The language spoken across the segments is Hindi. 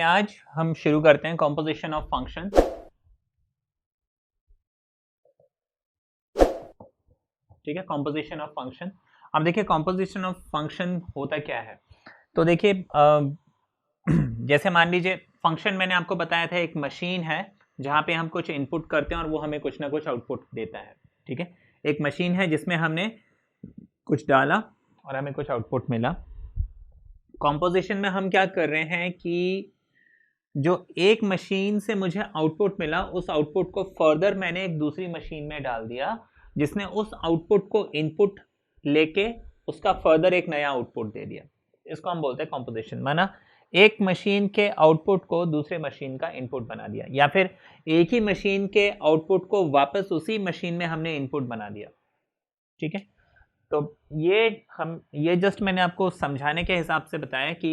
चलिए आज हम शुरू करते हैं कॉम्पोजिशन ऑफ फंक्शन। ठीक है, कॉम्पोजिशन ऑफ फंक्शन। अब देखिए कॉम्पोजिशन ऑफ फंक्शन होता क्या है। तो देखिए जैसे मान लीजिए फंक्शन मैंने आपको बताया था एक मशीन है जहाँ पे हम कुछ इनपुट करते हैं और वो हमें कुछ ना कुछ आउटपुट देता है। ठीक है, एक मशीन है जिसमें हमने कुछ डाला और हमें कुछ आउटपुट मिला। कॉम्पोजिशन में हम क्या कर रहे हैं कि जो एक मशीन से मुझे आउटपुट मिला उस आउटपुट को फर्दर मैंने एक दूसरी मशीन में डाल दिया जिसने उस आउटपुट को इनपुट लेके उसका फर्दर एक नया आउटपुट दे दिया। इसको हम बोलते हैं कॉम्पोजिशन। माना एक मशीन के आउटपुट को दूसरे मशीन का इनपुट बना दिया, या फिर एक ही मशीन के आउटपुट को वापस उसी मशीन में हमने इनपुट बना दिया। ठीक है, तो ये जस्ट मैंने आपको समझाने के हिसाब से बताया कि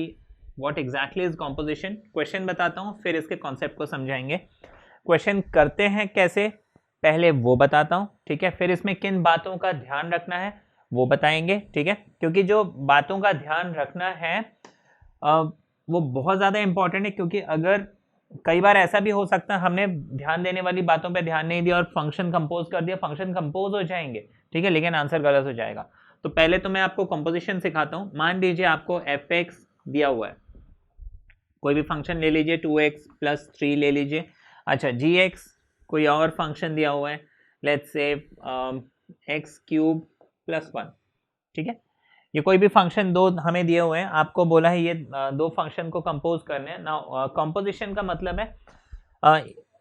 what exactly is composition. Question बताता हूँ फिर इसके कॉन्सेप्ट को समझाएंगे। क्वेश्चन करते हैं कैसे पहले वो बताता हूँ, ठीक है, फिर इसमें किन बातों का ध्यान रखना है वो बताएंगे। ठीक है, क्योंकि जो बातों का ध्यान रखना है वो बहुत ज़्यादा इंपॉर्टेंट है, क्योंकि अगर कई बार ऐसा भी हो सकता है हमने ध्यान देने वाली बातों पे ध्यान नहीं दिया और फंक्शन कंपोज कर दिया, फंक्शन कंपोज हो जाएंगे, ठीक है, लेकिन आंसर गलत हो जाएगा। तो पहले तो मैं आपको कंपोजिशन सिखाता हूँ। मान लीजिए आपको fx दिया हुआ है, कोई भी फंक्शन ले लीजिए, 2x + 3 ले लीजिए। अच्छा, gx कोई और फंक्शन दिया हुआ है, लेट्स से x³ + 1। ठीक है, ये कोई भी फंक्शन दो हमें दिए हुए हैं, आपको बोला है ये दो फंक्शन को कंपोज करने हैं ना। कंपोजिशन का मतलब है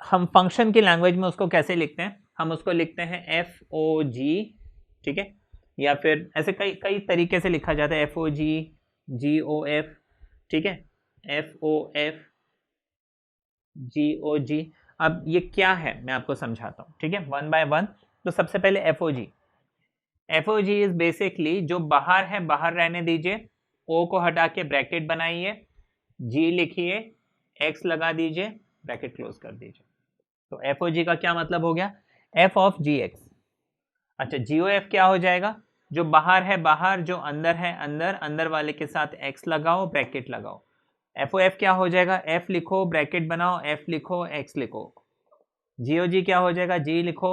हम फंक्शन की लैंग्वेज में उसको कैसे लिखते हैं, हम उसको लिखते हैं FOG। ठीक है, या फिर ऐसे कई कई तरीके से लिखा जाता है, FOG, GOF। ठीक है, FOF, GOG। अब ये क्या है मैं आपको समझाता हूँ, ठीक है, वन बाय वन। तो सबसे पहले FOG इज बेसिकली जो बाहर है बाहर रहने दीजिए, O को हटा के ब्रैकेट बनाइए, G लिखिए, X लगा दीजिए, ब्रैकेट क्लोज कर दीजिए। तो FOG का क्या मतलब हो गया, F ऑफ GX। अच्छा, GOF क्या हो जाएगा, जो बाहर है बाहर, जो अंदर है अंदर, अंदर वाले के साथ X लगाओ, ब्रैकेट लगाओ। FOF क्या हो जाएगा, F लिखो, ब्रैकेट बनाओ, F लिखो, X लिखो। GOG क्या हो जाएगा, G लिखो,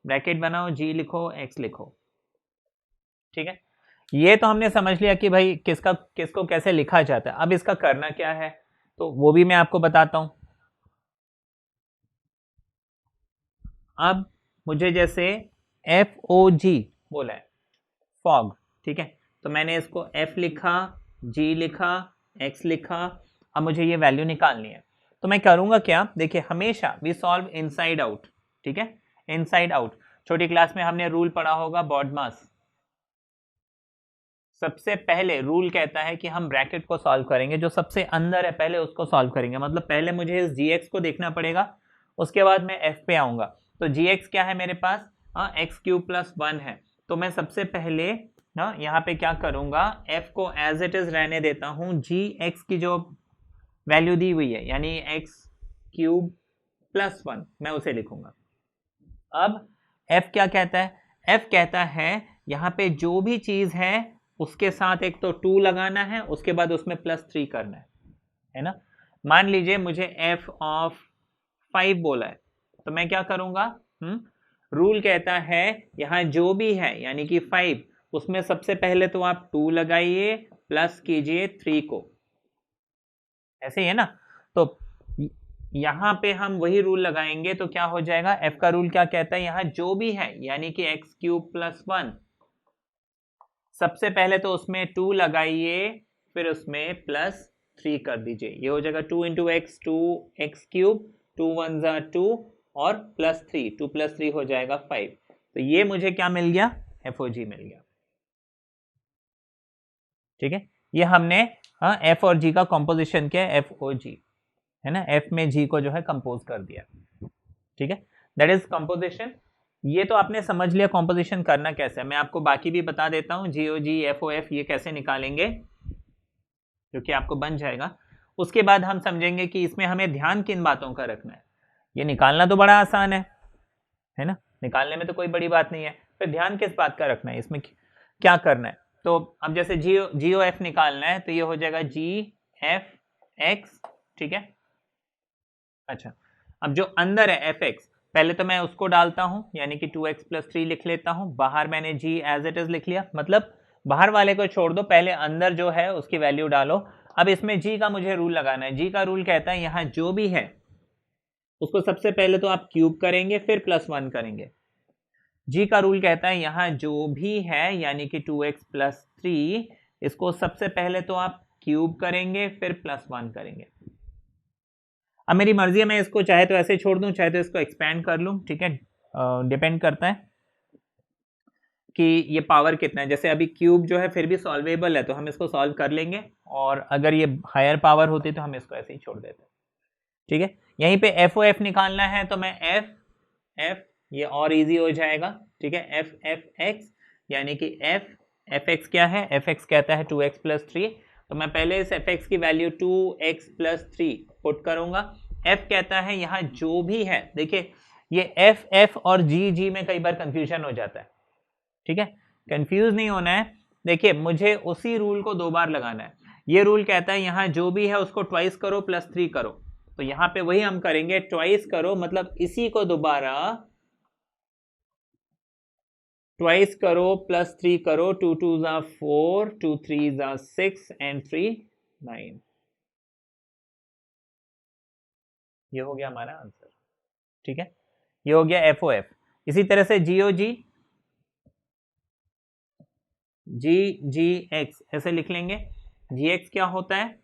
ब्रैकेट बनाओ, G लिखो, X लिखो। ठीक है, ये तो हमने समझ लिया कि भाई किसको कैसे लिखा जाता है। अब इसका करना क्या है तो वो भी मैं आपको बताता हूं। अब मुझे जैसे FOG बोला है, फॉग, ठीक है, तो मैंने इसको F लिखा, G लिखा, X लिखा। अब मुझे ये वैल्यू निकालनी है, तो मैं करूंगा क्या, देखिए हमेशा वी सॉल्व इनसाइड आउट। ठीक है, इनसाइड आउट छोटी क्लास में हमने रूल पढ़ा होगा, बॉडमास। सबसे पहले रूल कहता है कि हम ब्रैकेट को सॉल्व करेंगे, जो सबसे अंदर है पहले उसको सॉल्व करेंगे। मतलब पहले मुझे इस gx को देखना पड़ेगा, उसके बाद मैं f पे आऊंगा। तो gx क्या है मेरे पास, x³ + 1 है। तो मैं सबसे पहले यहाँ पे क्या करूंगा, f को एज इट इज रहने देता हूँ, gx की जो वैल्यू दी हुई है यानी x³ + 1 मैं उसे लिखूंगा। अब f क्या कहता है, f कहता है यहाँ पे जो भी चीज है उसके साथ एक तो 2 लगाना है, उसके बाद उसमें +3 करना है ना। मान लीजिए मुझे f ऑफ 5 बोला है, तो मैं क्या करूंगा, रूल कहता है यहाँ जो भी है यानी कि 5, उसमें सबसे पहले तो आप 2 लगाइए, प्लस कीजिए 3 को, ऐसे ही है ना। तो यहां पे हम वही रूल लगाएंगे, तो क्या हो जाएगा, f का रूल क्या कहता है, यहाँ जो भी है यानी कि x³ + 1, सबसे पहले तो उसमें 2 लगाइए, फिर उसमें +3 कर दीजिए। ये हो जाएगा 2 × x, 2x³, 2 1 = 2 और +3, 2 + 3 हो जाएगा 5। तो ये मुझे क्या मिल गया, FOG मिल गया। ठीक है, ये हमने F और G का कॉम्पोजिशन किया, FOG है ना, F में G को जो है कंपोज कर दिया। ठीक है, दैट इज कंपोजिशन। ये तो आपने समझ लिया कॉम्पोजिशन करना कैसे है। मैं आपको बाकी भी बता देता हूँ, GOG, FOF ये कैसे निकालेंगे, जो कि आपको बन जाएगा। उसके बाद हम समझेंगे कि इसमें हमें ध्यान किन बातों का रखना है। ये निकालना तो बड़ा आसान है ना, निकालने में तो कोई बड़ी बात नहीं है, फिर ध्यान किस बात का रखना है, इसमें क्या करना है। तो अब जैसे GOF निकालना है, तो ये हो जाएगा GFX। ठीक है, अच्छा, अब जो अंदर है एफ एक्स, पहले तो मैं उसको डालता हूं, यानी कि 2x + 3 लिख लेता हूं। बाहर मैंने g एज इट इज लिख लिया, मतलब बाहर वाले को छोड़ दो, पहले अंदर जो है उसकी वैल्यू डालो। अब इसमें g का मुझे रूल लगाना है। g का रूल कहता है यहां जो भी है उसको सबसे पहले तो आप क्यूब करेंगे, फिर +1 करेंगे। g का रूल कहता है यहां जो भी है, यानी कि 2x + 3, इसको सबसे पहले तो आप क्यूब करेंगे, फिर +1 करेंगे। अब मेरी मर्जी है, मैं इसको चाहे तो ऐसे छोड़ दूं, चाहे तो इसको एक्सपेंड कर लूं, ठीक है, डिपेंड करता है कि ये पावर कितना है। जैसे अभी क्यूब जो है फिर भी सॉल्वेबल है, तो हम इसको सॉल्व कर लेंगे, और अगर ये हायर पावर होती तो हम इसको ऐसे ही छोड़ देते। ठीक है, यहीं पे एफ ओ एफ निकालना है, तो मैं एफ एफ, ये और इजी हो जाएगा। ठीक है, एफ एफ एक्स, यानी कि एफ एक्स क्या है, एफ एक्स कहता है 2x + 3, तो मैं पहले इस एफ एक्स की वैल्यू 2x + 3 पुट करूंगा। एफ कहता है यहाँ जो भी है, देखिए ये एफ एफ और जी जी में कई बार कंफ्यूजन हो जाता है। ठीक है, कंफ्यूज नहीं होना है। देखिए मुझे उसी रूल को 2 बार लगाना है। ये रूल कहता है यहाँ जो भी है उसको ट्वाइस करो, +3 करो, तो यहाँ पे वही हम करेंगे, ट्वाइस करो मतलब इसी को दोबारा ट्वाइस करो, +3 करो, 2 2 ज़ा 4, 2 3 ज़ा 6 एंड 3 9। ये हो गया हमारा आंसर। ठीक है, ये हो गया एफ ओ एफ। इसी तरह से जी ओ जी, जी जी एक्स ऐसे लिख लेंगे। जी एक्स क्या होता है,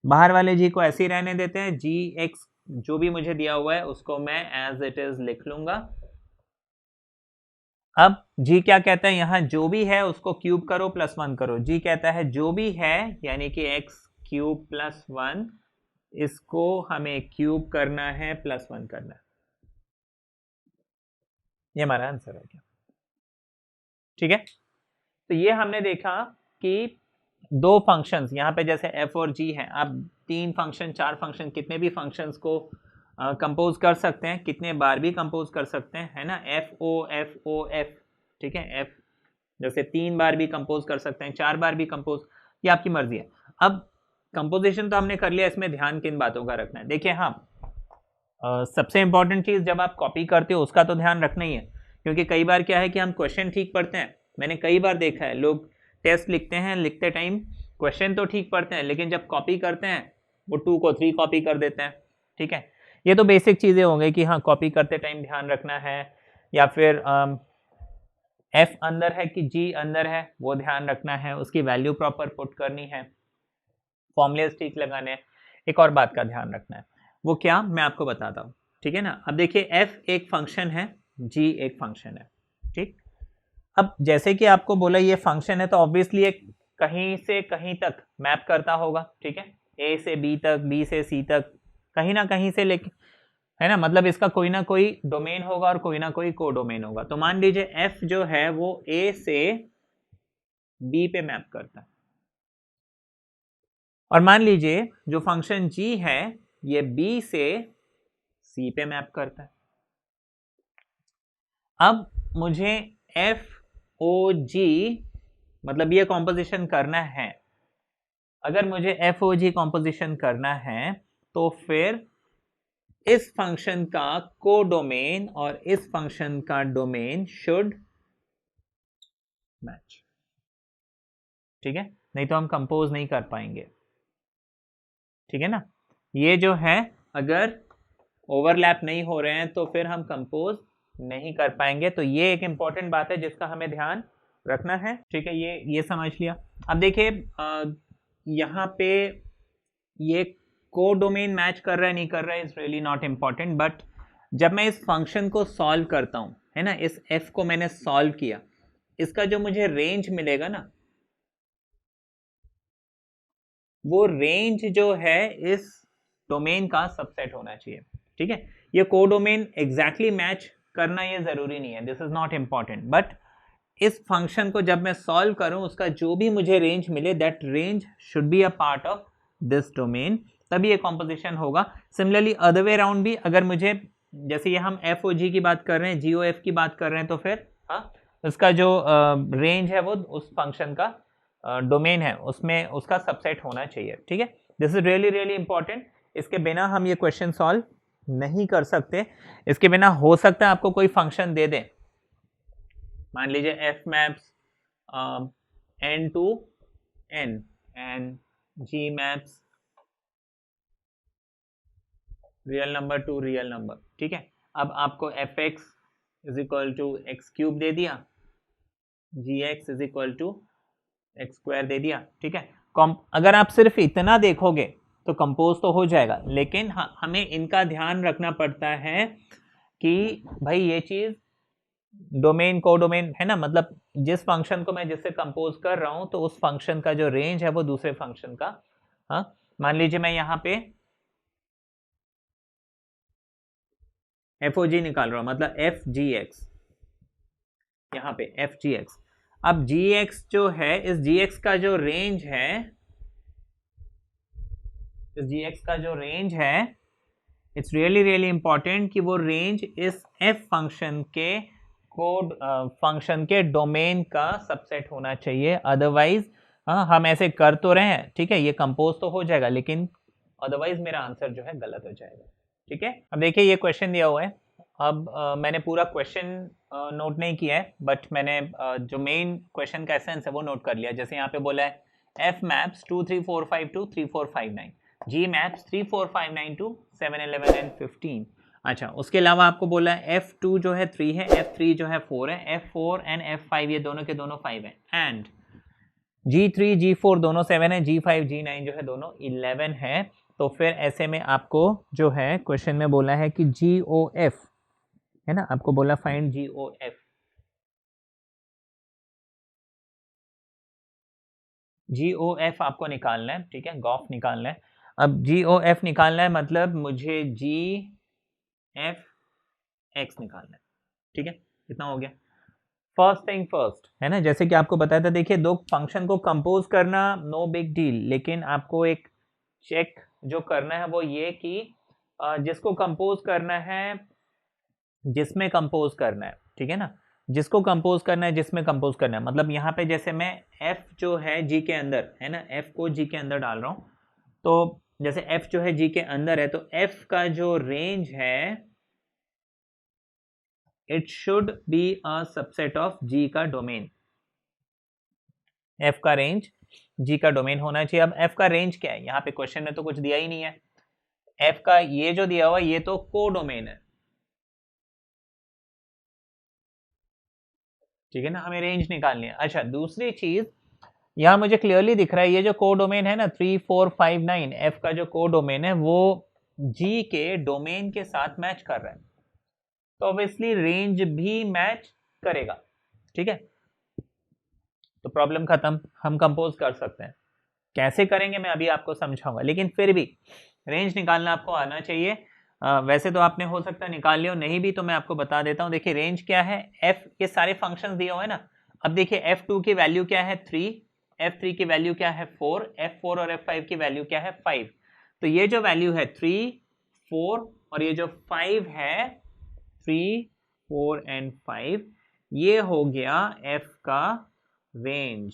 बाहर वाले जी को ऐसे ही रहने देते हैं, जी एक्स जो भी मुझे दिया हुआ है उसको मैं एज इट इज लिख लूंगा। अब जी क्या कहता है, यहां जो भी है उसको क्यूब करो, +1 करो। जी कहता है जो भी है, यानी कि x³ + 1, इसको हमें क्यूब करना है, +1 करना है। ये हमारा आंसर हो गया। ठीक है, तो ये हमने देखा कि 2 फंक्शंस यहाँ पे जैसे f और g है, आप 3 फंक्शन 4 फंक्शन कितने भी फंक्शंस को कंपोज कर सकते हैं, कितने बार भी कंपोज कर सकते हैं, है ना, F O F O F. ठीक है, एफ जैसे 3 बार भी कंपोज कर सकते हैं, 4 बार भी कंपोज, ये आपकी मर्जी है। अब कंपोजिशन तो हमने कर लिया, इसमें ध्यान किन बातों का रखना है। देखिए हाँ, सबसे इंपॉर्टेंट चीज जब आप कॉपी करते हो उसका तो ध्यान रखना ही है, क्योंकि कई बार क्या है कि हम क्वेश्चन ठीक पढ़ते हैं। मैंने कई बार देखा है लोग टेस्ट लिखते हैं, लिखते टाइम क्वेश्चन तो ठीक पढ़ते हैं, लेकिन जब कॉपी करते हैं वो 2 को 3 कॉपी कर देते हैं। ठीक है, ये तो बेसिक चीजें होंगी कि हाँ कॉपी करते टाइम ध्यान रखना है, या फिर एफ अंदर है कि जी अंदर है वो ध्यान रखना है, उसकी वैल्यू प्रॉपर पुट करनी है, फॉर्मूलेस ठीक लगाने हैं। एक और बात का ध्यान रखना है, वो क्या मैं आपको बताता हूँ। ठीक है ना, अब देखिए एफ एक फंक्शन है, जी एक फंक्शन है। ठीक, अब जैसे कि आपको बोला ये फंक्शन है, तो ऑब्वियसली एक कहीं से कहीं तक मैप करता होगा। ठीक है, ए से बी तक, बी से सी तक, कहीं ना कहीं से लेके, है ना, मतलब इसका कोई ना कोई डोमेन होगा और कोई ना कोई कोडोमेन होगा। तो मान लीजिए एफ जो है वो ए से बी पे मैप करता है, और मान लीजिए जो फंक्शन जी है ये बी से सी पे मैप करता है। अब मुझे एफ ओ जी मतलब ये कॉम्पोजिशन करना है। अगर मुझे एफ ओ जी कॉम्पोजिशन करना है तो फिर इस फंक्शन का कोडोमेन और इस फंक्शन का डोमेन शुड मैच। ठीक है, नहीं तो हम कंपोज नहीं कर पाएंगे। ठीक है ना, ये जो है अगर ओवरलैप नहीं हो रहे हैं तो फिर हम कंपोज नहीं कर पाएंगे। तो ये एक इंपॉर्टेंट बात है जिसका हमें ध्यान रखना है। ठीक है, ये समझ लिया। अब देखिए यहाँ पे ये कोडोमेन मैच कर रहा है नहीं कर रहा है is really not important, but जब मैं इस फंक्शन को सॉल्व करता हूँ, है ना, इस f को मैंने सॉल्व किया, इसका जो मुझे रेंज मिलेगा ना, वो रेंज जो है इस डोमेन का सबसेट होना चाहिए। ठीक है, ये कोडोमेन एग्जैक्टली मैच करना ये जरूरी नहीं है, this is not important, but इस फंक्शन को जब मैं सॉल्व करूं उसका जो भी मुझे रेंज मिले, that range should be a part of this domain, तभी ये कॉम्पोजिशन होगा। सिमिलरली अदर वे अराउंड भी, अगर मुझे जैसे ये हम एफ ओ जी की बात कर रहे हैं, जी ओ एफ की बात कर रहे हैं, तो फिर हाँ उसका जो रेंज है वो उस फंक्शन का डोमेन है उसमें उसका सबसेट होना चाहिए। ठीक है, this is really really important इसके बिना हम ये क्वेश्चन सॉल्व नहीं कर सकते। इसके बिना हो सकता है आपको कोई फंक्शन दे दे, मान लीजिए f maps n to n and g maps real number to real number, ठीक है। अब आपको F x is equal to x cube दे दिया, g x is equal to x square दे दिया, ठीक है। अगर आप सिर्फ इतना देखोगे तो कंपोज तो हो जाएगा, लेकिन हमें इनका ध्यान रखना पड़ता है कि भाई ये चीज डोमेन को डोमेन है ना, मतलब जिस फंक्शन को मैं जिससे कंपोज कर रहा हूं तो उस फंक्शन का जो रेंज है वो दूसरे फंक्शन का, हाँ मान लीजिए मैं यहाँ पे एफ ओ जी निकाल रहा हूं, मतलब एफ जी एक्स, यहाँ पे एफ जी एक्स। अब जी एक्स जो है, इस जी एक्स का जो रेंज है, इस जी एक्स का जो रेंज है, इट्स रियली रियली इंपॉर्टेंट कि वो रेंज इस एफ फंक्शन के कोड फंक्शन के डोमेन का सबसेट होना चाहिए। अदरवाइज हम ऐसे कर तो रहे हैं, ठीक है, ये कंपोज तो हो जाएगा, लेकिन अदरवाइज मेरा आंसर जो है गलत हो जाएगा, ठीक है। अब देखिए ये क्वेश्चन दिया हुआ है। अब मैंने पूरा क्वेश्चन नोट नहीं किया है, बट मैंने जो मेन क्वेश्चन का एसेंस है वो नोट कर लिया। जैसे यहाँ पे बोला है F maps 2 3 4 5 2 3 4 5 9, G maps 3 4 5 9 2 7 11 and 15। अच्छा, उसके अलावा आपको बोला है F2 जो है 3 है, F3 जो है 4 है, F4 एंड F5 ये दोनों के दोनों 5 है, एंड G3 G4 दोनों 7 है, G5 G9 जो है दोनों 11 है। तो फिर ऐसे में आपको जो है क्वेश्चन में बोला है कि GOF है ना, आपको बोला फाइंड GOF, GOF आपको निकालना है, ठीक है, गॉफ निकालना है। अब GOF निकालना है मतलब मुझे GF(x) निकालना है, ठीक है, इतना हो गया। फर्स्ट थिंग फर्स्ट है ना, जैसे कि आपको बताया था, देखिए दो फंक्शन को कंपोज करना नो बिग डील, लेकिन आपको एक चेक जो करना है वो ये कि जिसको कंपोज करना है जिसमें कंपोज करना है, ठीक है ना, जिसको कंपोज करना है जिसमें कंपोज करना है, मतलब यहाँ पे जैसे मैं f जो है g के अंदर है ना, f को g के अंदर डाल रहा हूँ, तो जैसे f जो है g के अंदर है तो f का जो रेंज है it should be a subset of g का डोमेन, f का रेंज g का डोमेन होना चाहिए। अब f का रेंज क्या है, यहाँ पे क्वेश्चन में तो कुछ दिया ही नहीं है, f का ये जो दिया हुआ ये तो को डोमेन है, ठीक है ना, हमें रेंज निकालनी है। अच्छा, दूसरी चीज यहां मुझे क्लियरली दिख रहा है ये जो को डोमेन है ना 3 4 5 9, f का जो को डोमेन है वो g के डोमेन के साथ मैच कर रहा है, तो ऑब्वियसली रेंज भी मैच करेगा, ठीक है। तो प्रॉब्लम खत्म, हम कंपोज कर सकते हैं। कैसे करेंगे मैं अभी आपको समझाऊंगा, लेकिन फिर भी रेंज निकालना आपको आना चाहिए। वैसे तो आपने हो सकता है निकाल लियो, नहीं भी तो मैं आपको बता देता हूं। देखिए रेंज क्या है, f ये सारे फंक्शंस दिए हुए हैं ना। अब देखिए f2 की वैल्यू क्या है 3, f3 की वैल्यू क्या है 4, f4 और f5 की वैल्यू क्या है 5। तो ये जो वैल्यू है 3 4 और ये जो 5 है 3 4 एंड 5, ये हो गया f का रेंज,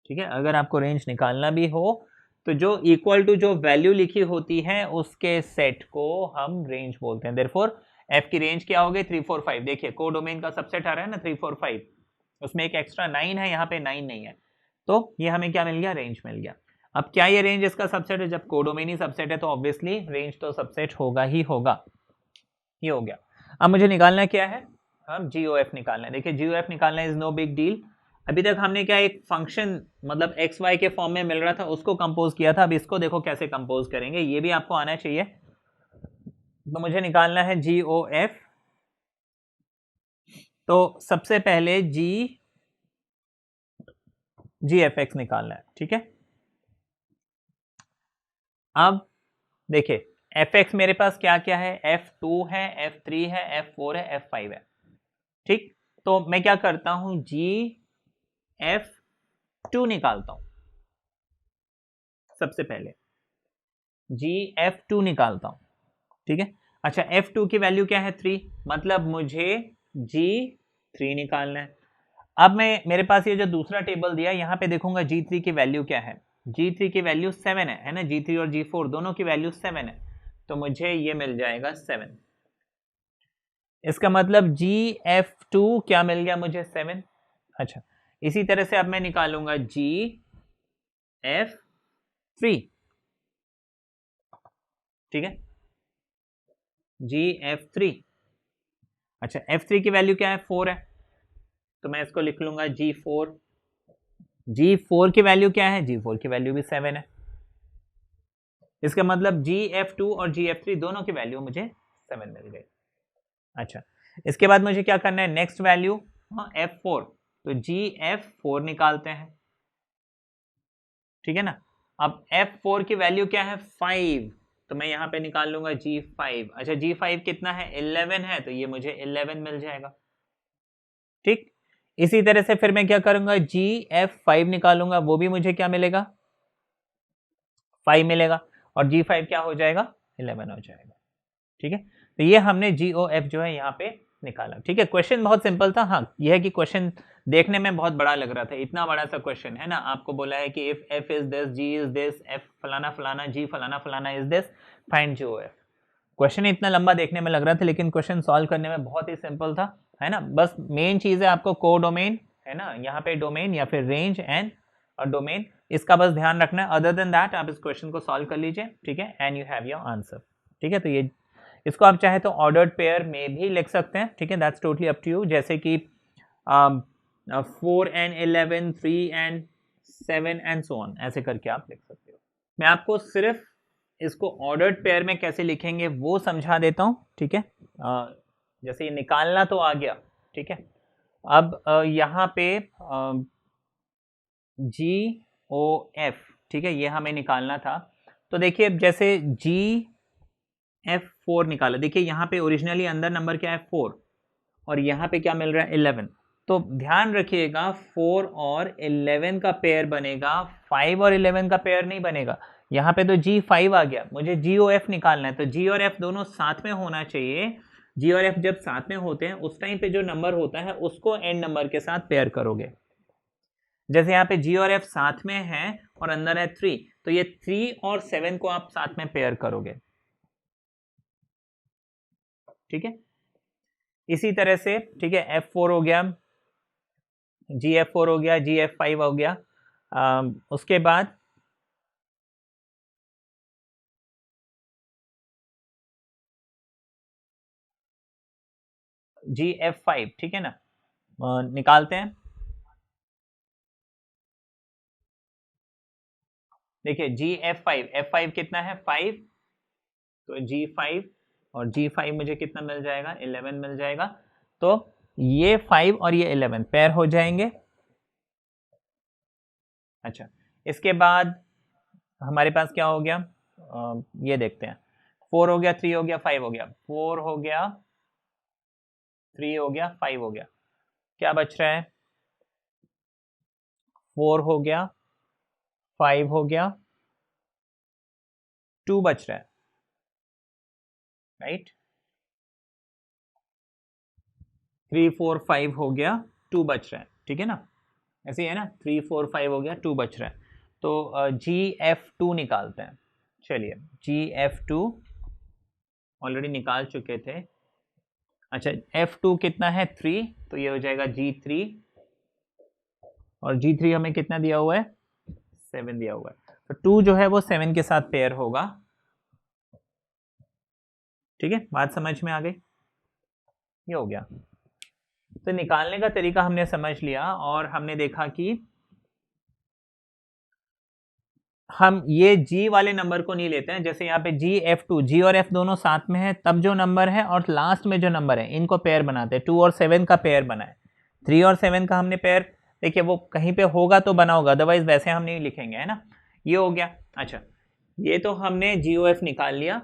ठीक है। अगर आपको रेंज निकालना भी हो तो जो इक्वल टू जो वैल्यू लिखी होती है उसके सेट को हम रेंज बोलते हैं। देयरफॉर f की रेंज क्या हो गई 3 4 5। देखिए को डोमेन का सबसेट आ रहा है ना 3 4 5, उसमें एक एक्स्ट्रा 9 है, यहाँ पे 9 नहीं है, तो ये हमें क्या मिल गया, रेंज मिल गया। अब क्या ये रेंज इसका सबसेट है, जब को डोमेन ही सबसेट है तो ऑब्वियसली रेंज तो सबसेट होगा ही होगा। ये हो गया। अब मुझे निकालना क्या है, हम GOF निकालना है। देखिए GOF निकालना इज नो बिग डील। अभी तक हमने क्या एक फंक्शन मतलब एक्स वाई के फॉर्म में मिल रहा था उसको कंपोज किया था, अब इसको देखो कैसे कंपोज करेंगे, ये भी आपको आना चाहिए। तो मुझे निकालना है GOF, तो सबसे पहले GFX निकालना है, ठीक है। अब देखिए fx मेरे पास क्या क्या है, f2 है, f3 है, f4 है, f5 है, ठीक। तो मैं क्या करता हूं GF2 निकालता हूं, सबसे पहले GF2 निकालता हूं, ठीक है। अच्छा f2 की वैल्यू क्या है 3, मतलब मुझे G3 निकालना है। अब मैं मेरे पास ये जो दूसरा टेबल दिया यहां पे देखूंगा G3 की वैल्यू क्या है, G3 की वैल्यू 7 है ना, G3 और G4 दोनों की वैल्यू 7 है, तो मुझे ये मिल जाएगा 7। इसका मतलब GF2 क्या मिल गया मुझे 7। अच्छा, इसी तरह से अब मैं निकालूंगा GF3, ठीक है, GF3। अच्छा, F3 की वैल्यू क्या है 4 है, तो मैं इसको लिख लूंगा G4। G4 की वैल्यू क्या है, G4 की वैल्यू भी 7 है। इसका मतलब GF2 और GF3 दोनों की वैल्यू मुझे 7 मिल गई। अच्छा, इसके बाद मुझे क्या करना है, नेक्स्ट वैल्यू F4, तो GF4 निकालते हैं, ठीक है ना। अब F4 की वैल्यू क्या है 5, तो मैं यहाँ पे निकाल लूंगा G5। अच्छा, G5 कितना है 11 है, तो ये मुझे 11 मिल जाएगा, ठीक। इसी तरह से फिर मैं क्या करूंगा, GF5 निकालूंगा, वो भी मुझे क्या मिलेगा 5 मिलेगा, और G5 क्या हो जाएगा 11 हो जाएगा, ठीक है। तो ये हमने GOF जो है यहाँ पे निकाला, ठीक है। क्वेश्चन बहुत सिंपल था। हाँ, यह है कि क्वेश्चन देखने में बहुत बड़ा लग रहा था, इतना बड़ा सा क्वेश्चन है ना। आपको बोला है कि if F is this, G is this, F फलाना फलाना, G फलाना फलाना is this, find GOF। Question इतना लंबा देखने में लग रहा था, लेकिन क्वेश्चन सॉल्व करने में बहुत ही सिंपल था, है ना। बस मेन चीज है आपको कोडोमेन, है ना, यहाँ पे डोमेन या फिर रेंज एंड डोमेन, इसका बस ध्यान रखना है। अदर देन दैट आप इस क्वेश्चन को सॉल्व कर लीजिए, ठीक है, and you have your answer, ठीक है। तो ये इसको आप चाहे तो ऑर्डर्ड पेयर में भी लिख सकते हैं, ठीक है, that's totally up to you. जैसे कि 4 and 11, 3 and 7 and so on, ऐसे करके आप लिख सकते हो। मैं आपको सिर्फ इसको ऑर्डर्ड पेयर में कैसे लिखेंगे वो समझा देता हूँ, ठीक है। जैसे ये निकालना तो आ गया, ठीक है। अब यहाँ पे GOF, ठीक है, ये हमें निकालना था। तो देखिए जैसे GF4 निकाला, देखिए यहाँ पे ओरिजिनली अंदर नंबर क्या है 4, और यहाँ पे क्या मिल रहा है 11। तो ध्यान रखिएगा 4 और 11 का पेयर बनेगा, 5 और 11 का पेयर नहीं बनेगा। यहाँ पे तो G5 आ गया, मुझे GOF निकालना है, तो G और F दोनों साथ में होना चाहिए। G और F जब साथ में होते हैं उस टाइम पे जो नंबर होता है उसको एंड नंबर के साथ पेयर करोगे। जैसे यहाँ पे G और F साथ में है और अंदर है 3, तो ये 3 और 7 को आप साथ में पेयर करोगे, ठीक है। इसी तरह से, ठीक है, F4 हो गया, GF4 हो गया, GF5 हो गया। उसके बाद GF5, ठीक है ना, निकालते हैं। देखिए GF5, F5 कितना है 5, तो G5 और G5 मुझे कितना मिल जाएगा 11 मिल जाएगा। तो ये 5 और ये 11 पेयर हो जाएंगे। अच्छा, इसके बाद हमारे पास क्या हो गया, ये देखते हैं, 4 हो गया, 3 हो गया, 5 हो गया, 4 हो गया, 3 हो गया, 5 हो गया, क्या बच रहा है 4 हो गया, 5 हो गया, 2 बच रहा है, राइट। 3 4 5 हो गया, 2 बच रहा है, ठीक है ना, ऐसे ही है ना, 3 4 5 हो गया, 2 बच रहा है। तो GF2 निकालते हैं। चलिए GF2 ऑलरेडी निकाल चुके थे। अच्छा, F2 कितना है 3, तो ये हो जाएगा G3, और G3 हमें कितना दिया हुआ है 7 दिया हुआ है, तो 2 जो है वो 7 के साथ पेयर होगा, ठीक है। बात समझ में आ गई, ये हो गया। तो निकालने का तरीका हमने समझ लिया, और हमने देखा कि हम ये G वाले नंबर को नहीं लेते हैं। जैसे यहाँ पे GF2, G और F दोनों साथ में है तब जो नंबर है, और लास्ट में जो नंबर है इनको पेयर बनाते हैं। 2 और 7 का पेयर बना है, 3 और 7 का हमने पेयर, देखिए वो कहीं पे होगा तो बना होगा, अदरवाइज वैसे हम नहीं लिखेंगे, है ना। ये हो गया। अच्छा, ये तो हमने GOF निकाल लिया।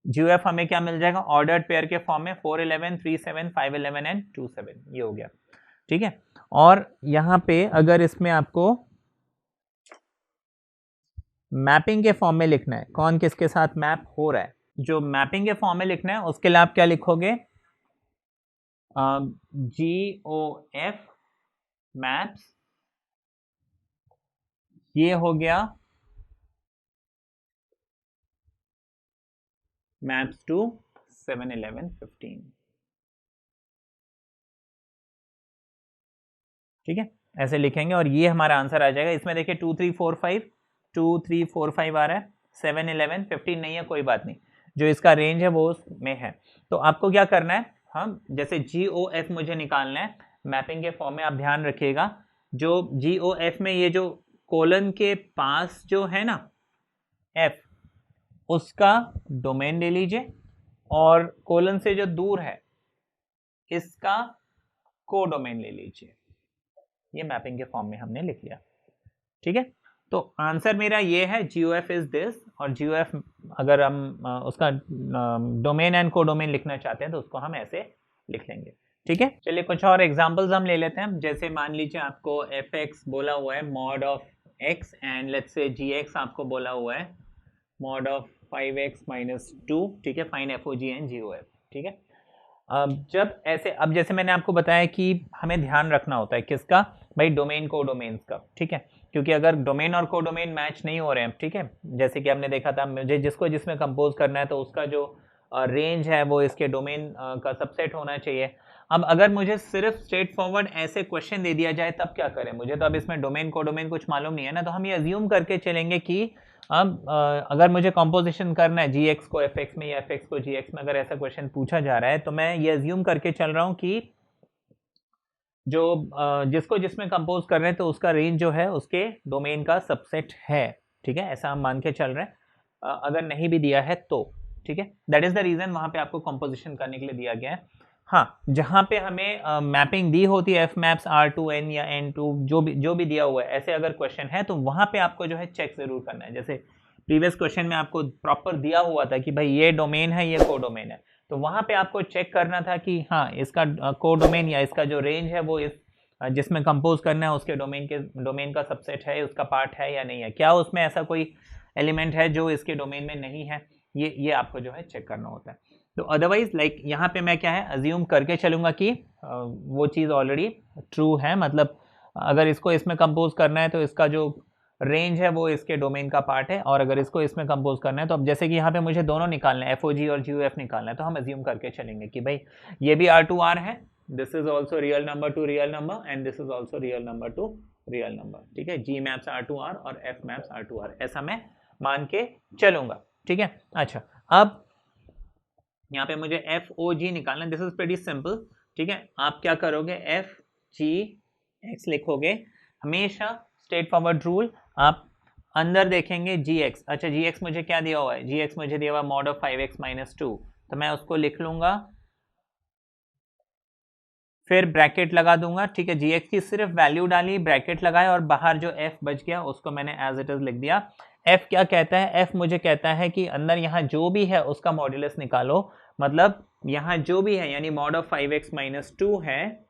GOF हमें क्या मिल जाएगा ऑर्डर्ड पेयर के फॉर्म में, 4 11 3 7 5 11 एंड 2 7, ये हो गया, ठीक है। और यहाँ पे अगर इसमें आपको मैपिंग के फॉर्म में लिखना है, कौन किसके साथ मैप हो रहा है, जो मैपिंग के फॉर्म में लिखना है उसके लिए आप क्या लिखोगे, GOF मैप्स ये हो गया मैप्स टू 7, 11, 15। ठीक है, ऐसे लिखेंगे और ये हमारा आंसर आ जाएगा। इसमें देखिए 2 3 4 5, 2 3 4 5 आ रहा है, 7 11 15 नहीं है, कोई बात नहीं, जो इसका रेंज है वो उसमें है। तो आपको क्या करना है, हम जैसे GOF मुझे निकालना है मैपिंग के फॉर्म में, आप ध्यान रखिएगा जो GOF में ये जो कोलन के पास जो है ना F, उसका डोमेन ले लीजिए, और कोलन से जो दूर है इसका कोडोमेन ले लीजिए। ये मैपिंग के फॉर्म में हमने लिख लिया। ठीक है, तो आंसर मेरा ये है GOF इज दिस, और GOF अगर हम उसका डोमेन एंड कोडोमेन लिखना चाहते हैं तो उसको हम ऐसे लिख लेंगे। ठीक है, चलिए कुछ और एग्जांपल्स हम ले लेते हैं। जैसे मान लीजिए आपको fx बोला हुआ है mod of x, and let's say gx आपको बोला हुआ है मॉड ऑफ 5x - 2। ठीक है, फाइंड FOG एंड GOF। ठीक है, जब ऐसे, अब जैसे मैंने आपको बताया कि हमें ध्यान रखना होता है किसका, भाई डोमेन कोडोमेन्स का। ठीक है, क्योंकि अगर डोमेन और कोडोमेन मैच नहीं हो रहे हैं, ठीक है, जैसे कि हमने देखा था, मुझे जिसको जिसमें कंपोज करना है तो उसका जो रेंज है वो इसके डोमेन का सबसेट होना चाहिए। अब अगर मुझे सिर्फ स्ट्रेट फॉरवर्ड ऐसे क्वेश्चन दे दिया जाए तब क्या करें, मुझे तो अब इसमें डोमेन कोडोमेन कुछ मालूम नहीं है ना, तो हम ये अज्यूम करके चलेंगे कि अब अगर मुझे कंपोजिशन करना है GX को FX में या FX को GX में, अगर ऐसा क्वेश्चन पूछा जा रहा है तो मैं ये अज्यूम करके चल रहा हूँ कि जो जिसको जिसमें कंपोज कर रहे हैं तो उसका रेंज जो है उसके डोमेन का सबसेट है। ठीक है, ऐसा हम मान के चल रहे हैं, अगर नहीं भी दिया है तो। ठीक है, दैट इज द रीजन वहां पे आपको कंपोजिशन करने के लिए दिया गया है। हाँ, जहां पे हमें मैपिंग दी होती है Fmaps R2N या N2, जो भी दिया हुआ है, ऐसे अगर क्वेश्चन है तो वहां पे आपको जो है चेक जरूर करना है। जैसे प्रीवियस क्वेश्चन में आपको प्रॉपर दिया हुआ था कि भाई ये डोमेन है, ये कोडोमेन है, तो वहां पे आपको चेक करना था कि हाँ इसका कोडोमेन या इसका जो रेंज है वो इस जिसमें कंपोज करना है उसके डोमेन का सबसेट है, उसका पार्ट है या नहीं है, क्या उसमें ऐसा कोई एलिमेंट है जो इसके डोमेन में नहीं है, ये आपको जो है चेक करना होता है। तो अदरवाइज लाइक यहाँ पे मैं क्या है अज्यूम करके चलूंगा कि वो चीज़ ऑलरेडी ट्रू है, मतलब अगर इसको इसमें कंपोज करना है तो इसका जो रेंज है वो इसके डोमेन का पार्ट है, और अगर इसको इसमें कंपोज करना है तो अब जैसे कि यहाँ पे मुझे दोनों निकालना है, FOG और GOF निकालना है, तो हम अज्यूम करके चलेंगे कि भाई ये भी R2R है, this is also real number to real number, and this is also real number to real number. ठीक है, G मैप्स R2R और F मैप्स R2R, ऐसा मैं मान के चलूंगा। ठीक है, अच्छा अब यहाँ पे मुझे FOG निकालना है, दिस इज प्रीटी सिंपल। ठीक है, आप क्या करोगे, FGX लिखोगे, हमेशा स्ट्रेट फॉरवर्ड रूल, आप अंदर देखेंगे GX। अच्छा, GX मुझे क्या दिया हुआ है, GX मुझे दिया हुआ है मॉड ऑफ 5x - 2, तो मैं उसको लिख लूंगा, फिर ब्रैकेट लगा दूंगा। ठीक है, GX की सिर्फ वैल्यू डाली, ब्रैकेट लगाए, और बाहर जो F बच गया उसको मैंने एज इट इज लिख दिया। F क्या कहता है, F मुझे कहता है कि अंदर यहाँ जो भी है उसका मॉड्यूलस निकालो, मतलब यहाँ जो भी है यानी मॉड ऑफ 5x - 2 है,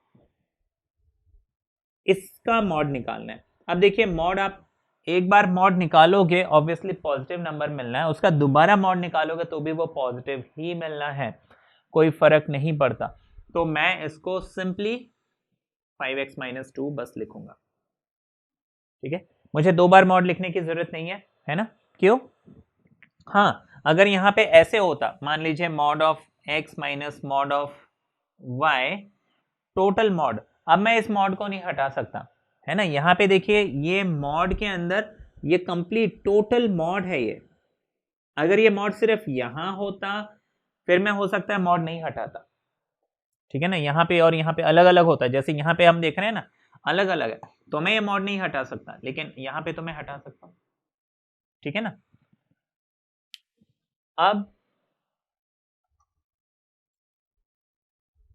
इसका मॉड निकालना है। अब देखिए मॉड आप एक बार मॉड निकालोगे ऑब्वियसली पॉजिटिव नंबर मिलना है, उसका दोबारा मॉड निकालोगे तो भी वो पॉजिटिव ही मिलना है, कोई फर्क नहीं पड़ता। तो मैं इसको सिंपली 5x - 2 बस लिखूंगा। ठीक है, मुझे दो बार मॉड लिखने की जरूरत नहीं है ना, क्यों? हाँ, अगर यहाँ पे ऐसे होता, मान लीजिए mod of x minus mod of y total mod, अब मैं इस मॉड को नहीं हटा सकता, है ना। यहाँ पे देखिए ये मॉड के अंदर ये कंप्लीट टोटल मॉड है ये, अगर ये मॉड सिर्फ यहां होता फिर मैं हो सकता है मॉड नहीं हटाता। ठीक है ना, यहाँ पे और यहाँ पे अलग अलग होता है, जैसे यहाँ पे हम देख रहे हैं ना अलग अलग है, तो मैं ये मॉड नहीं हटा सकता, लेकिन यहाँ पे तो मैं हटा सकता हूँ। ठीक है ना, अब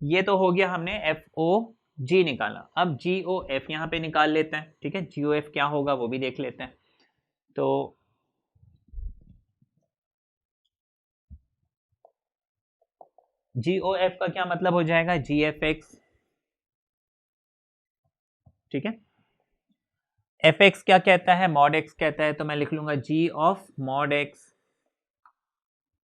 ये तो हो गया, हमने FOG निकाला, अब GOF यहाँ पे निकाल लेते हैं। ठीक है, GOF क्या होगा वो भी देख लेते हैं। तो GOF का क्या मतलब हो जाएगा, GFX। ठीक है, FX क्या कहता है, मॉड x कहता है, तो मैं लिख लूंगा G ऑफ मॉड x।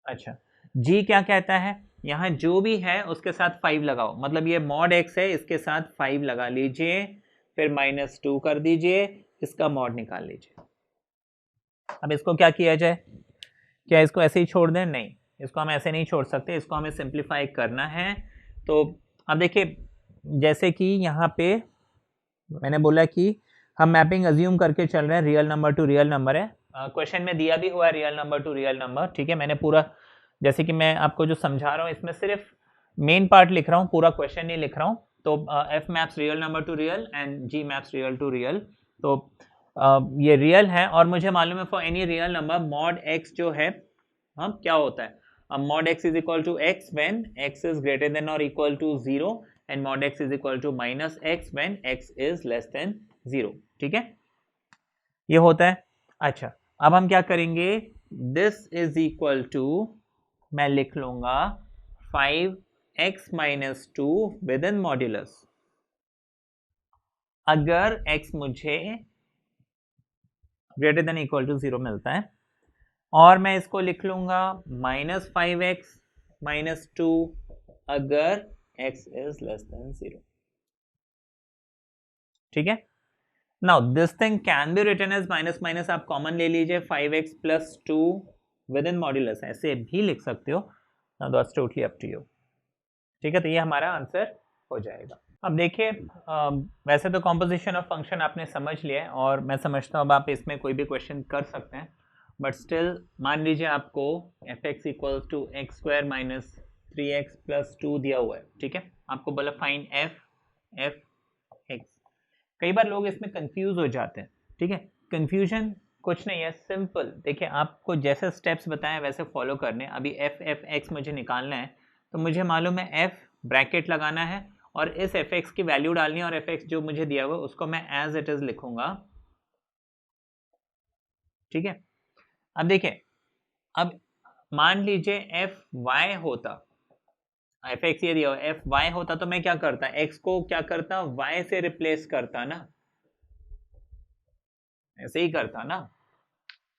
अच्छा, G क्या कहता है, यहाँ जो भी है उसके साथ 5 लगाओ, मतलब ये मॉड x है इसके साथ 5 लगा लीजिए, फिर -2 कर दीजिए, इसका मॉड निकाल लीजिए। अब इसको क्या किया जाए, क्या इसको ऐसे ही छोड़ दें? नहीं, इसको हम ऐसे नहीं छोड़ सकते, इसको हमें सिंप्लीफाई करना है। तो अब देखिए, जैसे कि यहाँ पे मैंने बोला कि हम मैपिंग अज्यूम करके चल रहे हैं, real number to real number है। क्वेश्चन में दिया भी हुआ है real number to real number, ठीक है। मैंने पूरा, जैसे कि मैं आपको जो समझा रहा हूँ इसमें सिर्फ मेन पार्ट लिख रहा हूँ, पूरा क्वेश्चन नहीं लिख रहा हूँ। तो f maps real number to real and g maps real to real. तो ये रियल है और मुझे मालूम है for any real number mod x जो है, हम क्या होता है, mod x is equal to x when x is greater than और equal to 0 and mod x is equal to minus x when x is less than 0, ठीक है, ये होता है। अच्छा, अब हम क्या करेंगे, दिस इज इक्वल टू, मैं लिख लूंगा 5x minus 2 with in modulus. अगर x मुझे ग्रेटर देन इक्वल टू 0 मिलता है, और मैं इसको लिख लूंगा माइनस 5x माइनस 2 अगर x इज लेस देन 0, ठीक है। Now this thing can be written as minus minus, आप कॉमन ले लीजिए, 5x plus 2 with in modulus, ऐसे भी लिख सकते हो। Now that's totally up to you, ठीक है। तो ये हमारा आंसर हो जाएगा। अब देखिए, वैसे तो कॉम्पोजिशन ऑफ फंक्शन आपने समझ लिया है और मैं समझता हूँ अब आप इसमें कोई भी क्वेश्चन कर सकते हैं, बट स्टिल मान लीजिए आपको F X equals to x square minus 3x plus 2 दिया हुआ है, ठीक है। आपको बोला फाइन एफ एक्स। कई बार लोग इसमें कंफ्यूज हो जाते हैं, ठीक है। कंफ्यूजन कुछ नहीं है, सिंपल। देखिए, आपको जैसे स्टेप्स बताएं वैसे फॉलो करने। अभी एफ एक्स मुझे निकालना है, तो मुझे मालूम है एफ ब्रैकेट लगाना है और इस एफ एक्स की वैल्यू डालनी है, और एफ एक्स जो मुझे दिया हुआ उसको मैं एज इट इज लिखूंगा, ठीक है। अब देखिए, अब मान लीजिए एफ वाई होता, एफ एक्स ये दिया हुआ, एफ वाई होता तो मैं क्या करता, एक्स को क्या करता, वाई से रिप्लेस करता ना, ऐसे ही करता ना।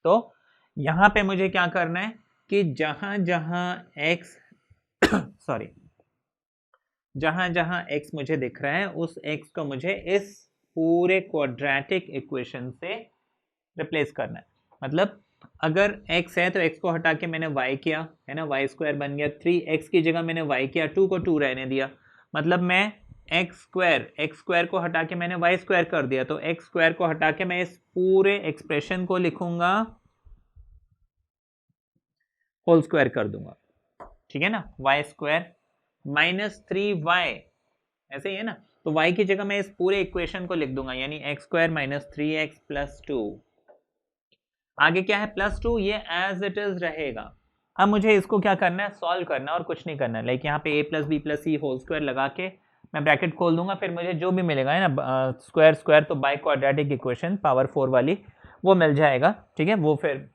तो यहां पे मुझे क्या करना है कि जहां जहां एक्स सॉरी, जहां जहां x मुझे दिख रहा है उस x को मुझे इस पूरे क्वाड्रेटिक इक्वेशन से रिप्लेस करना है। मतलब अगर x है तो x को हटा के मैंने y किया, है ना, y स्क्वायर बन गया। 3x की जगह मैंने y किया, 2 को 2 रहने दिया, मतलब मैं x स्क्वायर को हटा के मैंने y स्क्वायर कर दिया। तो x स्क्वायर को हटा के मैं इस पूरे एक्सप्रेशन को लिखूंगा, होल स्क्वायर कर दूंगा, ठीक है ना, y स्क्वायर माइनस 3y, ऐसे ही है ना। तो y की जगह मैं इस पूरे इक्वेशन को लिख दूंगा, यानी x square minus 3x plus 2, आगे क्या है प्लस 2, ये एज इट इज रहेगा। अब मुझे इसको क्या करना है, सॉल्व करना है और कुछ नहीं करना है। लाइक यहाँ पे a plus B plus C whole square लगा के मैं ब्रैकेट खोल दूंगा, फिर मुझे जो भी मिलेगा, है ना, स्क्वायर स्क्वायर तो बाय क्वाड्रेटिक इक्वेशन पावर 4 वाली वो मिल जाएगा, ठीक है। वो फिर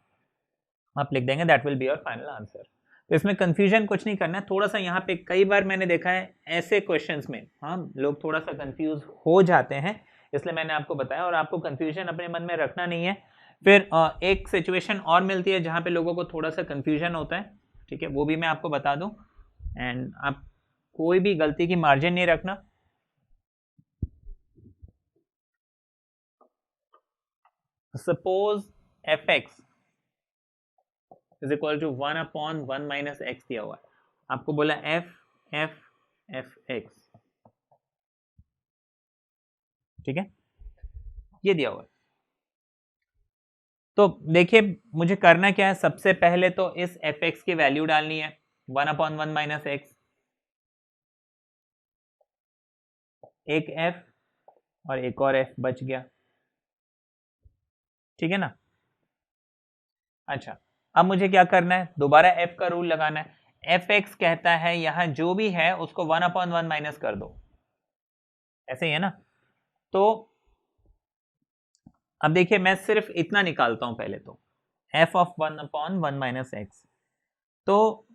आप लिख देंगे, that will be your final answer. तो इसमें कंफ्यूजन कुछ नहीं करना है। थोड़ा सा यहाँ पे कई बार मैंने देखा है ऐसे क्वेश्चंस में, हाँ, लोग थोड़ा सा कंफ्यूज हो जाते हैं, इसलिए मैंने आपको बताया। और आपको कंफ्यूजन अपने मन में रखना नहीं है। फिर एक सिचुएशन और मिलती है जहाँ पे लोगों को थोड़ा सा कंफ्यूजन होता है, ठीक है, वो भी मैं आपको बता दूँ। एंड आप कोई भी गलती की मार्जिन नहीं रखना। Suppose F x is equal to 1/1 minus X दिया हुआ है, आपको बोला एफ एक्स, ठीक है, ये दिया हुआ है। तो देखिए मुझे करना क्या है, सबसे पहले तो इस एफ एक्स की वैल्यू डालनी है, 1/1 माइनस एक्स, एक एफ और एक और एफ बच गया, ठीक है ना। अच्छा, अब मुझे क्या करना है, दोबारा एफ का रूल लगाना है। एफ एक्स कहता है यहां जो भी है उसको 1/1 माइनस कर दो, ऐसे ही है ना। तो अब देखिए मैं सिर्फ इतना निकालता हूं पहले, तो एफ ऑफ 1/1 माइनस एक्स, तो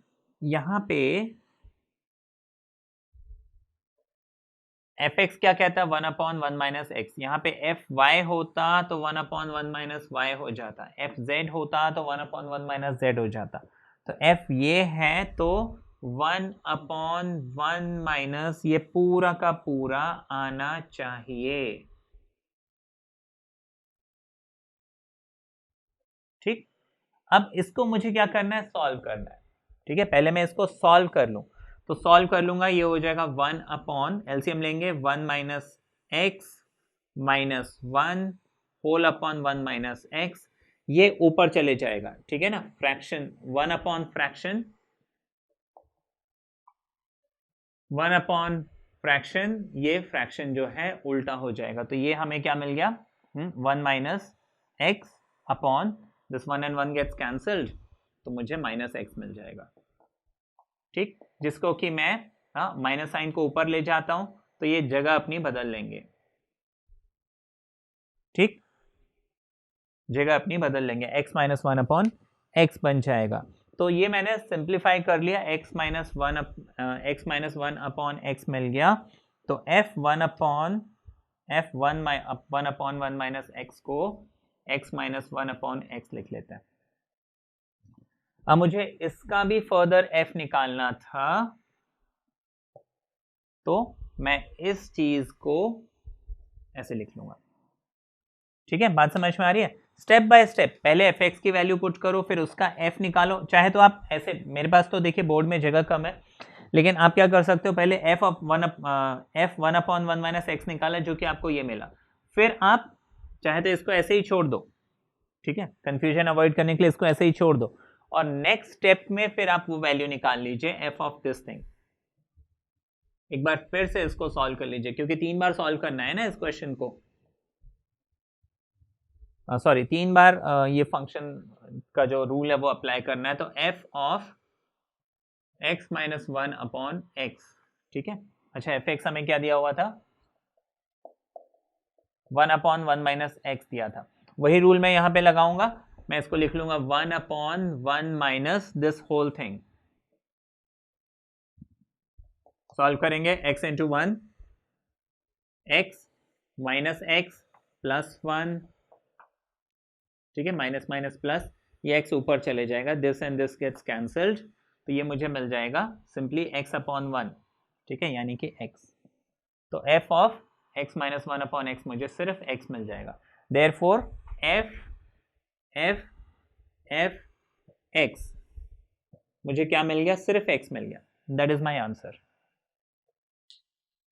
यहां पे एफ एक्स क्या कहता है, 1/1 माइनस एक्स। यहाँ पे एफ वाई होता तो 1/1 माइनस वाई हो जाता, एफ जेड होता तो 1/1 माइनस जेड हो जाता। तो एफ ये है तो 1/1 माइनस ये पूरा का पूरा आना चाहिए, अब इसको मुझे क्या करना है, सॉल्व करना है, ठीक है। पहले मैं इसको सॉल्व कर लूं, तो सॉल्व कर लूंगा, ये हो जाएगा 1 अपॉन, एलसीएम लेंगे 1 minus X minus 1 whole upon 1 minus X, ये ऊपर चले जाएगा, ठीक है ना, fraction 1 upon fraction 1 upon fraction, ये फ्रैक्शन जो है उल्टा हो जाएगा, तो ये हमें क्या मिल गया, 1 minus X upon this 1 and 1 gets cancelled, तो मुझे माइनस एक्स मिल जाएगा, ठीक, जिसको कि मैं माइनस साइन को ऊपर ले जाता हूं तो ये जगह अपनी बदल लेंगे, ठीक, जगह अपनी बदल लेंगे, x माइनस 1 अपॉन एक्स बन जाएगा। तो ये मैंने सिंप्लीफाई कर लिया, x माइनस 1 अपॉन एक्स मिल गया, तो f1 अपॉन 1 माइनस एक्स को x माइनस 1 अपॉन एक्स लिख लेते हैं। अब मुझे इसका भी फर्दर f निकालना था, तो मैं इस चीज को ऐसे लिख लूंगा, ठीक है, बात समझ में आ रही है। स्टेप बाय स्टेप, पहले fx की वैल्यू पुट करो, फिर उसका f निकालो, चाहे तो आप ऐसे, मेरे पास तो देखिए बोर्ड में जगह कम है, लेकिन आप क्या कर सकते हो, पहले f1 अपॉन 1 माइनस एक्स निकाला, जो कि आपको ये मिला, फिर आप चाहे तो इसको ऐसे ही छोड़ दो, ठीक है, कंफ्यूजन अवॉइड करने के लिए इसको ऐसे ही छोड़ दो, और नेक्स्ट स्टेप में फिर आप वो वैल्यू निकाल लीजिए f ऑफ दिस थिंग। एक बार फिर से इसको सॉल्व कर लीजिए, क्योंकि 3 बार सॉल्व करना है ना इस क्वेश्चन को, सॉरी 3 बार ये फंक्शन का जो रूल है वो अप्लाई करना है, तो f of x minus 1 upon x, ठीक है। अच्छा, fx हमें क्या दिया हुआ था, 1 अपॉन 1 माइनस एक्स दिया था, वही रूल मैं यहां पे लगाऊंगा, मैं इसको लिख लूंगा 1 upon 1 minus this whole thing, solve करेंगे x into 1, x minus X plus 1, ठीक है, माइनस माइनस प्लस, ये x ऊपर चले जाएगा, this and this gets cancelled, तो ये मुझे मिल जाएगा सिंपली x अपॉन 1, ठीक है, यानी कि x, तो f of x minus 1 upon x मुझे सिर्फ x मिल जाएगा, देयरफॉर f x मुझे क्या मिल गया, सिर्फ x मिल गया, दैट इज माई आंसर,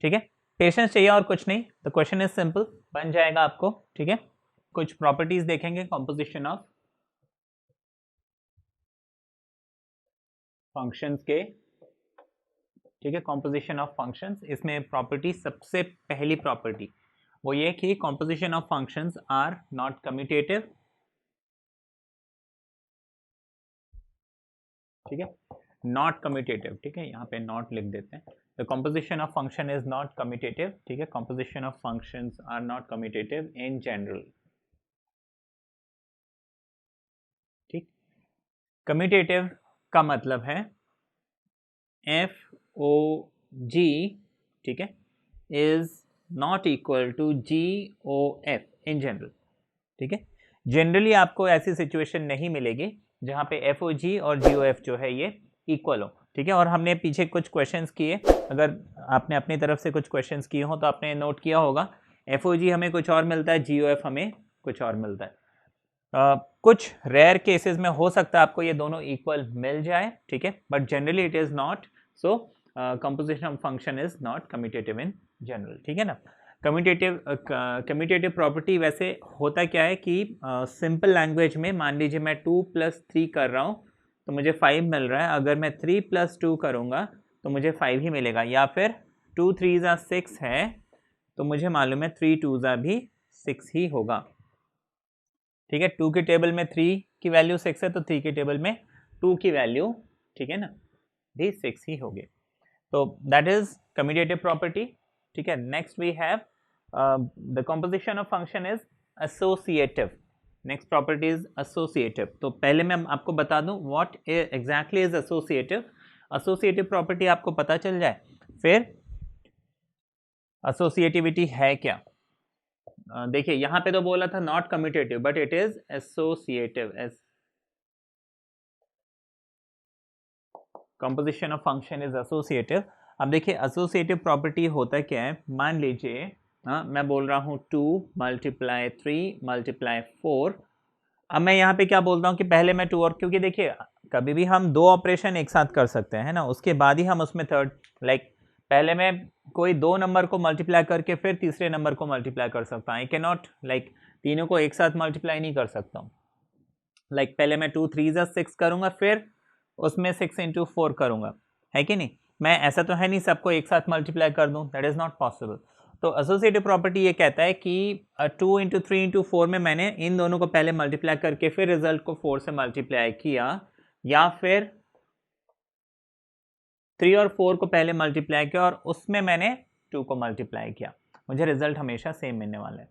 ठीक है। पेशेंस चाहिए और कुछ नहीं, द क्वेश्चन इज सिंपल, बन जाएगा आपको, ठीक है। कुछ प्रॉपर्टीज देखेंगे कॉम्पोजिशन ऑफ फंक्शंस के, ठीक है, कॉम्पोजिशन ऑफ फंक्शंस, इसमें प्रॉपर्टी, सबसे पहली प्रॉपर्टी वो ये कि composition of functions are not commutative, ठीक है, नॉट कम्यूटेटिव, ठीक है, यहाँ पे नॉट लिख देते हैं, the composition of function is not commutative, ठीक है, composition of functions are not commutative in general, ठीक, कम्यूटेटिव का मतलब है FOG, ठीक है, is not equal to GOF in general, ठीक है, जनरली आपको ऐसी सिचुएशन नहीं मिलेगी जहां पे FOG और GOF जो है ये इक्वल हो, ठीक है, और हमने पीछे कुछ क्वेश्चंस किए, अगर आपने अपनी तरफ से कुछ क्वेश्चंस किए हो तो आपने नोट किया होगा, FOG हमें कुछ और मिलता है, GOF हमें कुछ और मिलता है, कुछ रेयर केसेस में हो सकता है आपको ये दोनों इक्वल मिल जाए, ठीक है, but generally it is not so, composition of function is not commutative in general, ठीक है ना। कम्यूटेटिव प्रॉपर्टी वैसे होता क्या है कि सिंपल लैंग्वेज में, मान लीजिए मैं 2 + 3 कर रहा हूँ तो मुझे 5 मिल रहा है, अगर मैं 3 + 2 करूँगा तो मुझे 5 ही मिलेगा, या फिर 2 3 6 है तो मुझे मालूम है 3 2 भी 6 ही होगा, ठीक है, 2 के टेबल में 3 की वैल्यू 6 है तो 3 के टेबल में 2 की वैल्यू, ठीक है ना, भी 6 ही होगी, तो दैट इज कम्यूटेटिव प्रॉपर्टी, ठीक है। Next we have the composition of function is associative, next property is associative, तो पहले मैं आपको बता दूं what exactly is associative, associative property आपको पता चल जाए, फिर एसोसिएटिविटी है क्या, देखिए यहां पे तो बोला था not commutative but it is associative, composition of function is associative. अब देखिए एसोसिएटिव प्रॉपर्टी होता क्या है, मान लीजिए मैं बोल रहा हूं 2 × 3 × 4, अब मैं यहाँ पे क्या बोलता हूँ कि पहले मैं 2 और, क्योंकि देखिए कभी भी हम 2 ऑपरेशन एक साथ कर सकते हैं, है ना, उसके बाद ही हम उसमें थर्ड, लाइक पहले मैं कोई 2 नंबर को मल्टीप्लाई करके फिर तीसरे नंबर को मल्टीप्लाई कर सकता हूँ। आई कैन नॉट लाइक तीनों को एक साथ मल्टीप्लाई नहीं कर सकता हूँ। लाइक पहले मैं 2 3 6 करूँगा, फिर उसमें 6 × 4 करूँगा, है कि नहीं। मैं ऐसा तो है नहीं सबको एक साथ मल्टीप्लाई कर दूँ, दैट इज़ नॉट पॉसिबल। तो एसोसिएटिव प्रॉपर्टी ये कहता है कि 2 × 3 × 4 में मैंने इन दोनों को पहले मल्टीप्लाई करके फिर रिजल्ट को 4 से मल्टीप्लाई किया, या फिर 3 और 4 को पहले मल्टीप्लाई किया और उसमें मैंने 2 को मल्टीप्लाई किया, मुझे रिजल्ट हमेशा सेम मिलने वाला है।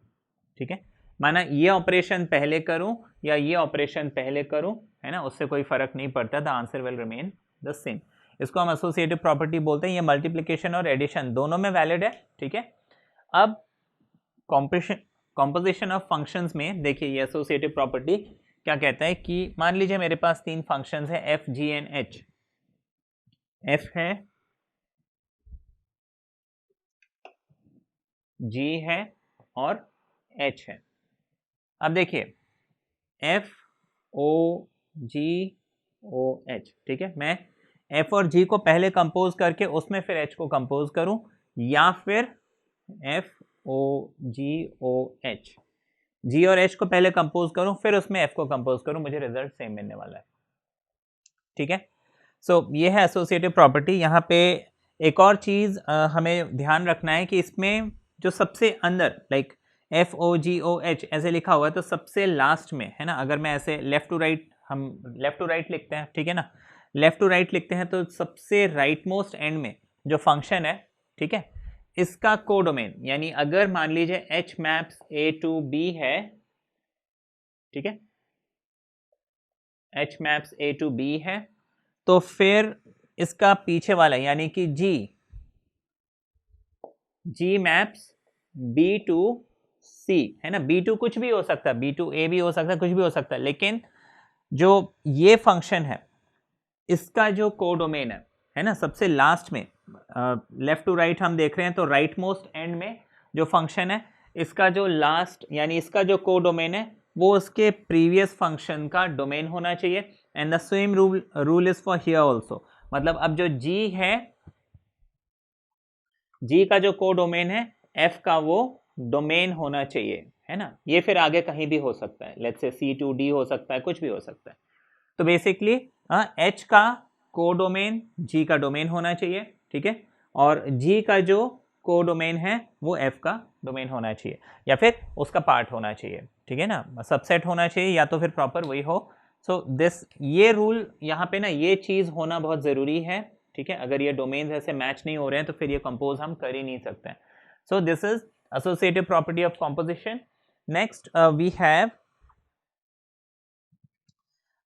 ठीक है, माना ये ऑपरेशन पहले करूं या ये ऑपरेशन पहले करूं, है ना, उससे कोई फर्क नहीं पड़ता, the answer will remain the same. इसको हम एसोसिएटिव प्रॉपर्टी बोलते हैं। ये मल्टीप्लिकेशन और एडिशन दोनों में वैलिड है। ठीक है, अब कॉम्पोजिशन ऑफ फंक्शंस में देखिए ये एसोसिएटिव प्रॉपर्टी क्या कहता है कि मान लीजिए मेरे पास 3 फंक्शंस है F G and H. F है, जी है और एच है। अब देखिए एफ ओ जी ओ एच, ठीक है, मैं एफ और जी को पहले कंपोज करके उसमें फिर एच को कंपोज करूं, या फिर एफ ओ जी ओ एच, जी और एच को पहले कंपोज करूं फिर उसमें एफ को कंपोज करूं, मुझे रिजल्ट सेम मिलने वाला है। ठीक है, सो ये है एसोसिएटिव प्रॉपर्टी। यहाँ पे एक और चीज़ हमें ध्यान रखना है कि इसमें जो सबसे अंदर लाइक एफ ओ जी ओ एच ऐसे लिखा हुआ है, तो सबसे लास्ट में, है ना, अगर मैं ऐसे लेफ्ट टू राइट, हम लेफ्ट टू राइट लिखते हैं, ठीक है ना, लेफ्ट टू राइट लिखते हैं, तो सबसे राइट मोस्ट एंड में जो फंक्शन है, ठीक है, इसका कोडोमेन, यानी अगर मान लीजिए H maps A to B है, ठीक है, H maps A to B है, तो फिर इसका पीछे वाला यानी कि G maps B to C, है ना, बी टू कुछ भी हो सकता है, बी टू ए भी हो सकता है, कुछ भी हो सकता है, लेकिन जो ये फंक्शन है इसका जो कोडोमेन है ना, सबसे लास्ट में, लेफ्ट टू राइट हम देख रहे हैं, तो राइट मोस्ट एंड में जो फंक्शन है इसका जो लास्ट यानी इसका जो कोडोमेन है वो उसके प्रीवियस फंक्शन का डोमेन होना चाहिए। And the same rule is for here also, मतलब अब जो जी है, जी का जो कोडोमेन है एफ का वो डोमेन होना चाहिए, है ना, ये फिर आगे कहीं भी हो सकता है, लेट्स से C2D हो सकता है, कुछ भी हो सकता है। तो बेसिकली एच का कोडोमेन जी का डोमेन होना चाहिए, ठीक है, और जी का जो कोडोमेन है वो एफ का डोमेन होना चाहिए, या फिर उसका पार्ट होना चाहिए, ठीक है ना, सबसेट होना चाहिए, या तो फिर प्रॉपर वही हो। सो दिस, ये रूल यहाँ पे ना, ये चीज़ होना बहुत ज़रूरी है, ठीक है, अगर ये डोमेन्स ऐसे मैच नहीं हो रहे हैं तो फिर ये कंपोज हम कर ही नहीं सकते हैं। So this is associative property of composition. Next we have,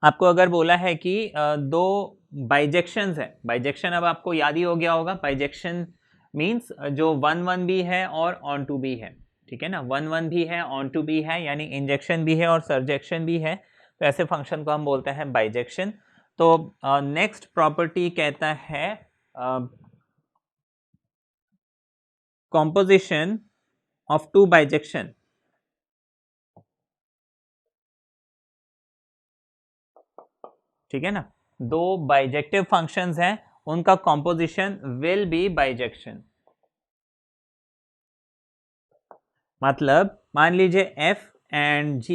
आपको अगर बोला है कि दो बाइजेक्शंस है, बाइजेक्शन अब आपको याद ही हो गया होगा, बाइजेक्शन मींस जो 1 1 भी है और ऑन टू भी है, ठीक है ना, 1 1 भी है ऑन टू भी है, यानी इंजेक्शन भी है और सरजेक्शन भी है, तो ऐसे फंक्शन को हम बोलते हैं बाइजेक्शन। तो नेक्स्ट प्रॉपर्टी कहता है composition of two bijection, ठीक है ना, दो बाइजेक्टिव फंक्शंस हैं, उनका कॉम्पोजिशन विल बी बाइजेक्शन। मतलब मान लीजिए f एंड g,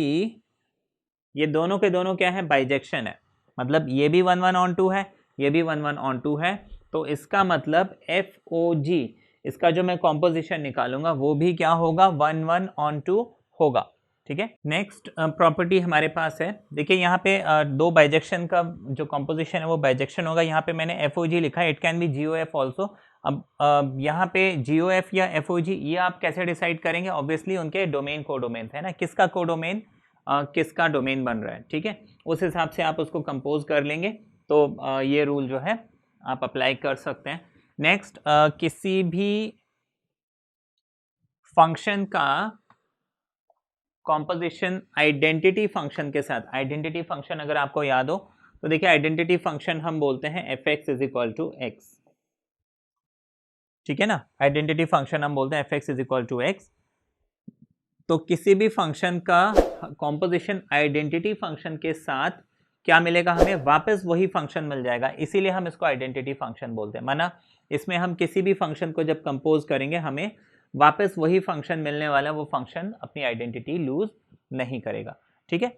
ये दोनों के दोनों क्या है, बाइजेक्शन है, मतलब ये भी 1 1 ऑन 2 है, ये भी 1 1 ऑन 2 है, तो इसका मतलब FOG, इसका जो मैं कॉम्पोजिशन निकालूंगा वो भी क्या होगा, 1 1 ऑन 2 होगा, ठीक है। नेक्स्ट प्रॉपर्टी हमारे पास है, देखिए यहाँ पे दो बाइजेक्शन का जो कॉम्पोजिशन है वो बाइजेक्शन होगा, यहाँ पे मैंने FOG लिखा है, it can be GOF also. अब यहाँ पे GOF या FOG ये आप कैसे डिसाइड करेंगे, ऑब्वियसली उनके डोमेन कोडोमेन है ना, किसका कोडोमेन किसका डोमेन बन रहा है, ठीक है, उस हिसाब से आप उसको कंपोज कर लेंगे, तो ये रूल जो है आप अप्लाई कर सकते हैं। नेक्स्ट, किसी भी फंक्शन का कॉम्पोजिशन आइडेंटिटी फंक्शन के साथ, आइडेंटिटी फंक्शन अगर आपको याद हो तो देखिए आइडेंटिटी फंक्शन हम बोलते हैं fx is equal to x, ठीक है ना, आइडेंटिटी फंक्शन हम बोलते हैं fx is equal to x. तो किसी भी फंक्शन का कॉम्पोजिशन आइडेंटिटी फंक्शन के साथ क्या मिलेगा, हमें वापस वही फंक्शन मिल जाएगा, इसीलिए हम इसको आइडेंटिटी फंक्शन बोलते हैं। माना इसमें हम किसी भी फंक्शन को जब कंपोज करेंगे हमें वापस वही फंक्शन मिलने वाला, वो फंक्शन अपनी आइडेंटिटी लूज नहीं करेगा। ठीक है,